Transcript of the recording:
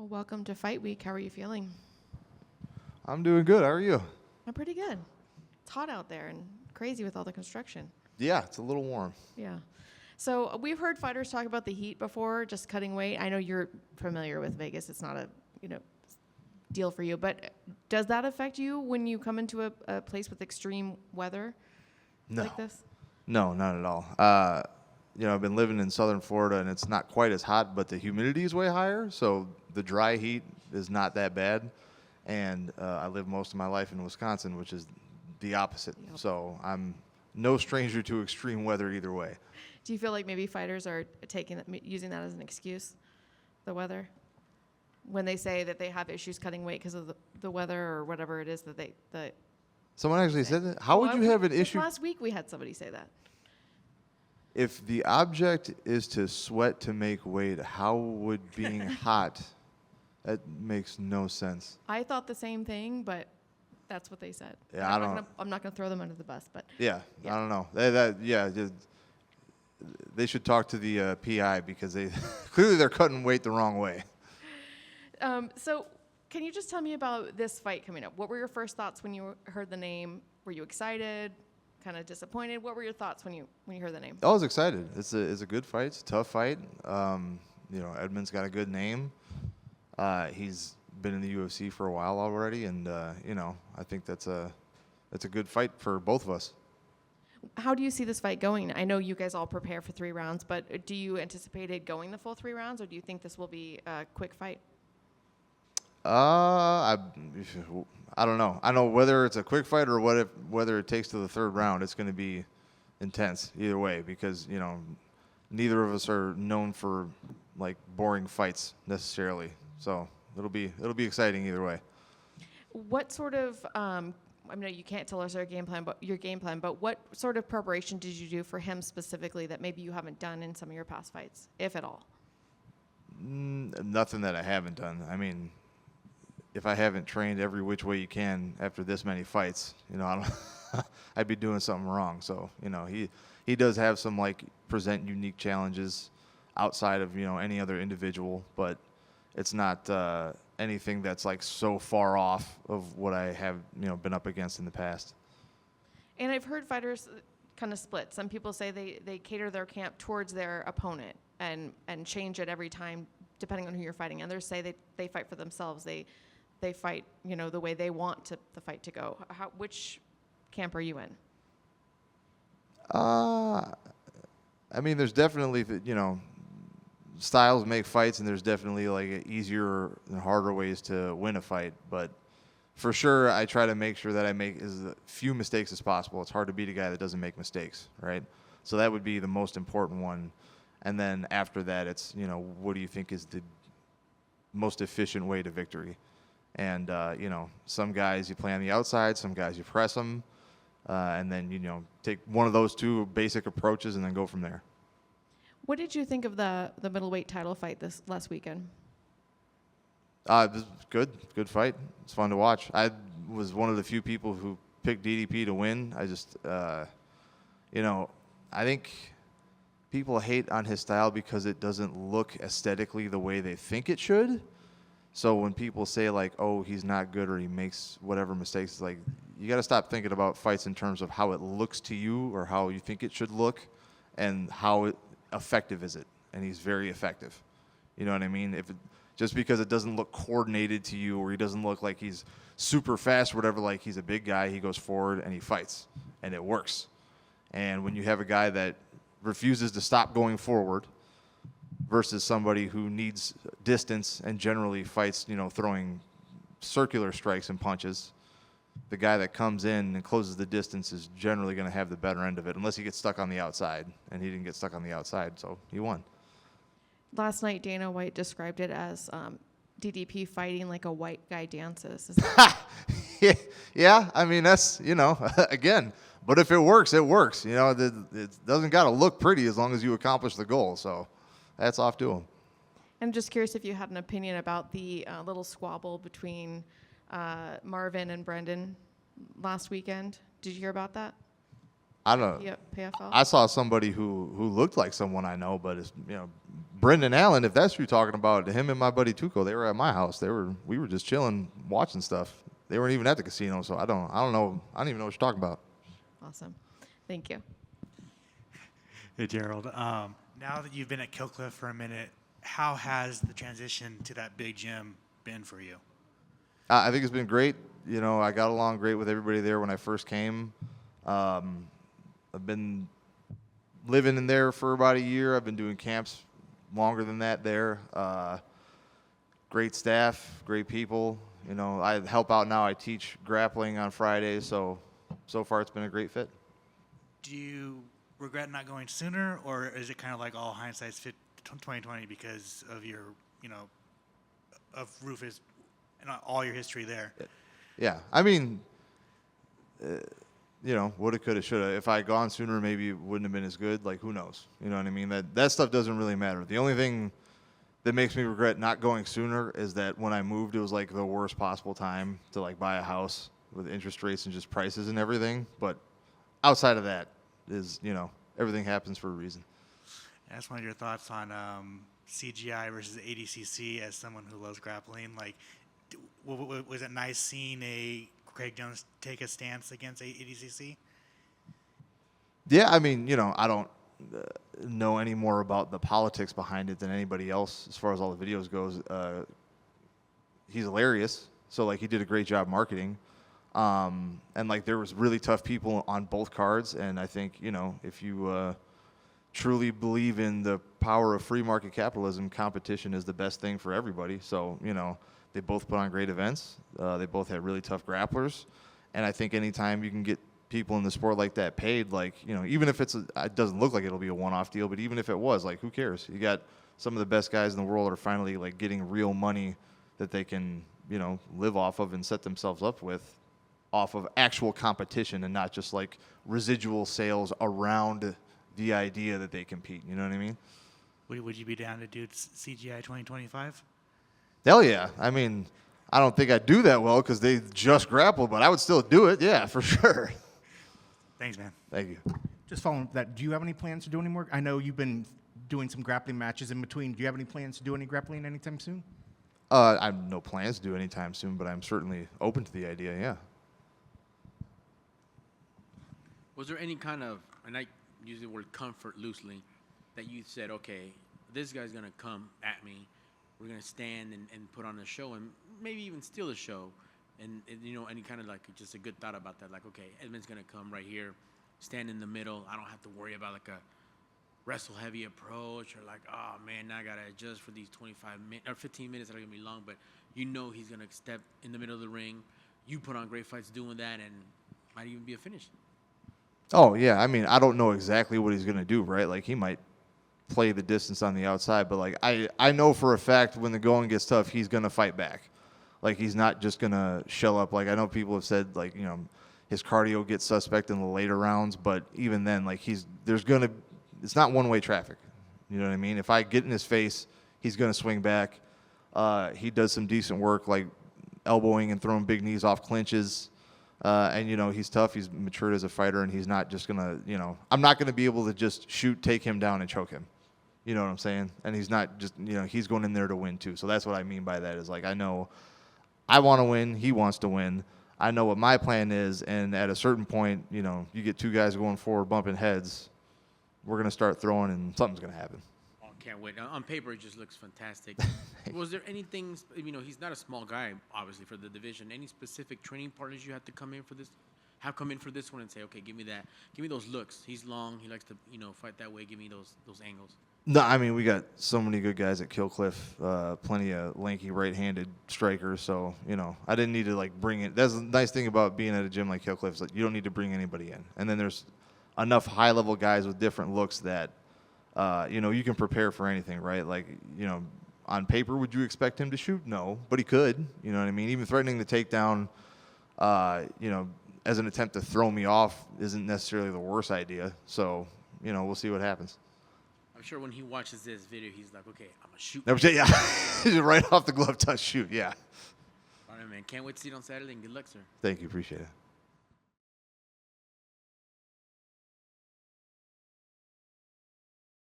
Well, welcome to Fight Week. How are you feeling? I'm doing good. How are you? I'm pretty good. It's hot out there and crazy with all the construction. Yeah, it's a little warm. Yeah. So we've heard fighters talk about the heat before, just cutting weight. I know you're familiar with Vegas. It's not a deal for you, but does that affect you when you come into a place with extreme weather like this? No, not at all. I've been living in southern Florida, and it's not quite as hot, but the humidity is way higher, so the dry heat is not that bad. And I lived most of my life in Wisconsin, which is the opposite. Yep. So I'm no stranger to extreme weather either way. Do you feel like maybe fighters are using that as an excuse, the weather? When they say that they have issues cutting weight because of the weather or whatever it is that Someone actually said that? How would you have an issue? Last week we had somebody say that. If the object is to sweat to make weight, how would being hot? That makes no sense. I thought the same thing, but that's what they said. Yeah, I'm not gonna throw them under the bus, but yeah. I don't know. They should talk to the PI because they clearly they're cutting weight the wrong way. So can you just tell me about this fight coming up? What were your first thoughts when you heard the name? Were you excited? Kind of disappointed? What were your thoughts when you heard the name? I was excited. It's a good fight. It's a tough fight. Edmen's got a good name. He's been in the UFC for a while already, and I think that's a good fight for both of us. How do you see this fight going? I know you guys all prepare for 3 rounds, but do you anticipate it going the full 3 rounds, or do you think this will be a quick fight? I don't know. I know whether it's a quick fight or whether it takes to the 3rd round, it's going to be intense either way because neither of us are known for like boring fights necessarily. So it'll be exciting either way. What sort of I know you can't tell us your game plan, but what sort of preparation did you do for him specifically that maybe you haven't done in some of your past fights, if at all? Nothing that I haven't done. I mean, if I haven't trained every which way you can after this many fights, I'd be doing something wrong. So, he does have some present unique challenges outside of, any other individual, but it's not anything that's so far off of what I have, been up against in the past. And I've heard fighters kind of split. Some people say they cater their camp towards their opponent and change it every time depending on who you're fighting. Others say they fight for themselves. They fight, the way they want the fight to go. Which camp are you in? There's definitely, styles make fights, and there's definitely easier and harder ways to win a fight. But for sure, I try to make sure that I make as few mistakes as possible. It's hard to beat a guy that doesn't make mistakes, right? So that would be the most important one. And then after that, it's, what do you think is the most efficient way to victory? And, some guys you play on the outside, some guys you press them, and then, take one of those 2 basic approaches and then go from there. What did you think of the middleweight title fight this last weekend? It was good fight. It's fun to watch. I was one of the few people who picked DDP to win. I just, I think people hate on his style because it doesn't look aesthetically the way they think it should. So when people say oh, he's not good or he makes whatever mistakes, it's you got to stop thinking about fights in terms of how it looks to you or how you think it should look and how effective is it. And he's very effective. You know what I mean? Just because it doesn't look coordinated to you or he doesn't look like he's super fast or whatever, he's a big guy, he goes forward and he fights and it works. And when you have a guy that refuses to stop going forward versus somebody who needs distance and generally fights, throwing circular strikes and punches, the guy that comes in and closes the distance is generally going to have the better end of it, unless he gets stuck on the outside. And he didn't get stuck on the outside, so he won. Last night, Dana White described it as DDP fighting like a white guy dances. Yeah, that's, again, but if it works, it works. It doesn't got to look pretty as long as you accomplish the goal. So that's off to him. I'm just curious if you had an opinion about the little squabble between Marvin and Brendan last weekend. Did you hear about that? I don't. Yep, PFL. I saw somebody who looked like someone I know, but it's, Brendan Allen, if that's who you're talking about, him and my buddy Tuco, they were at my house. We were just chilling, watching stuff. They weren't even at the casino, so I don't know. I don't even know what you're talking about. Awesome. Thank you. Hey, Gerald. Now that you've been at Kil Cliff for a minute, how has the transition to that big gym been for you? I think it's been great. I got along great with everybody there when I first came. I've been living in there for about a year. I've been doing camps longer than that there. Great staff, great people. I help out now. I teach grappling on Fridays, so far it's been a great fit. Do you regret not going sooner, or is it kind of like all hindsight's 2020 because of your, of Rufus and all your history there? Yeah, I mean, woulda, coulda, shoulda. If I had gone sooner, maybe it wouldn't have been as good. Like, who knows? You know what I mean? That stuff doesn't really matter. The only thing that makes me regret not going sooner is that when I moved, it was like the worst possible time to like buy a house with interest rates and just prices and everything. But outside of that is, everything happens for a reason. I just wanted your thoughts on CGI versus ADCC as someone who loves grappling. Like, was it nice seeing a Craig Jones take a stance against ADCC? Yeah, I mean, I don't know any more about the politics behind it than anybody else as far as all the videos goes. He's hilarious, so like he did a great job marketing. And like there was really tough people on both cards, and I think, if you truly believe in the power of free market capitalism, competition is the best thing for everybody. So, they both put on great events. They both had really tough grapplers. And I think anytime you can get people in the sport like that paid, like, even if it doesn't look like it'll be a one-off deal, but even if it was, like, who cares? You got some of the best guys in the world are finally, like, getting real money that they can, live off of and set themselves up with off of actual competition and not just, like, residual sales around the idea that they compete. You know what I mean? Would you be down to do CGI 2025? Hell yeah. I mean, I don't think I'd do that well because they just grappled, but I would still do it. Yeah, for sure. Thanks, man. Thank you. Just following up that, do you have any plans to do any more? I know you've been doing some grappling matches in between. Do you have any plans to do any grappling anytime soon? I have no plans to do anytime soon, but I'm certainly open to the idea, yeah. Was there any kind of, and I use the word comfort loosely, that you said, okay, this guy's going to come at me, we're going to stand and put on a show and maybe even steal a show, and any kind of like just a good thought about that, like, okay, Edmen's going to come right here, stand in the middle, I don't have to worry about like a wrestle heavy approach or like, oh man, now I got to adjust for these 25 minutes or 15 minutes that are going to be long, but he's going to step in the middle of the ring, you put on great fights doing that, and might even be a finish. Oh, yeah. I mean, I don't know exactly what he's going to do, right? Like, he might play the distance on the outside, but, like, I know for a fact when the going gets tough, he's going to fight back. Like, he's not just going to shell up. Like, I know people have said, like, his cardio gets suspect in the later rounds, but even then, like, it's not one-way traffic. You know what I mean? If I get in his face, he's going to swing back. He does some decent work, like elbowing and throwing big knees off clinches. And, he's tough. He's matured as a fighter, and he's not just going to, I'm not going to be able to just take him down and choke him. You know what I'm saying? And he's not just, he's going in there to win too. So that's what I mean by that is, like, I know I want to win. He wants to win. I know what my plan is. And at a certain point, you get two guys going forward, bumping heads. We're going to start throwing, and something's going to happen. Oh, can't wait. On paper, it just looks fantastic. Was there anything, he's not a small guy, obviously, for the division. Any specific training partners you had to come in for this? Have come in for this one and say, okay, give me that. Give me those looks. He's long. He likes to, fight that way. Give me those angles. No, I mean, we got so many good guys at Kil Cliff, plenty of lanky right-handed strikers. So, I didn't need to, like, bring it. That's the nice thing about being at a gym like Kil Cliff is, like, you don't need to bring anybody in. And then there's enough high-level guys with different looks that, you can prepare for anything, right? Like, on paper, would you expect him to shoot? No, but he could. You know what I mean? Even threatening to take down, as an attempt to throw me off isn't necessarily the worst idea. So, we'll see what happens. I'm sure when he watches this video, he's like, okay, I'm going to shoot. No, yeah, right off the glove touch shoot, yeah. All right, man. Can't wait to see it on Saturday, and good luck, sir. Thank you. Appreciate it.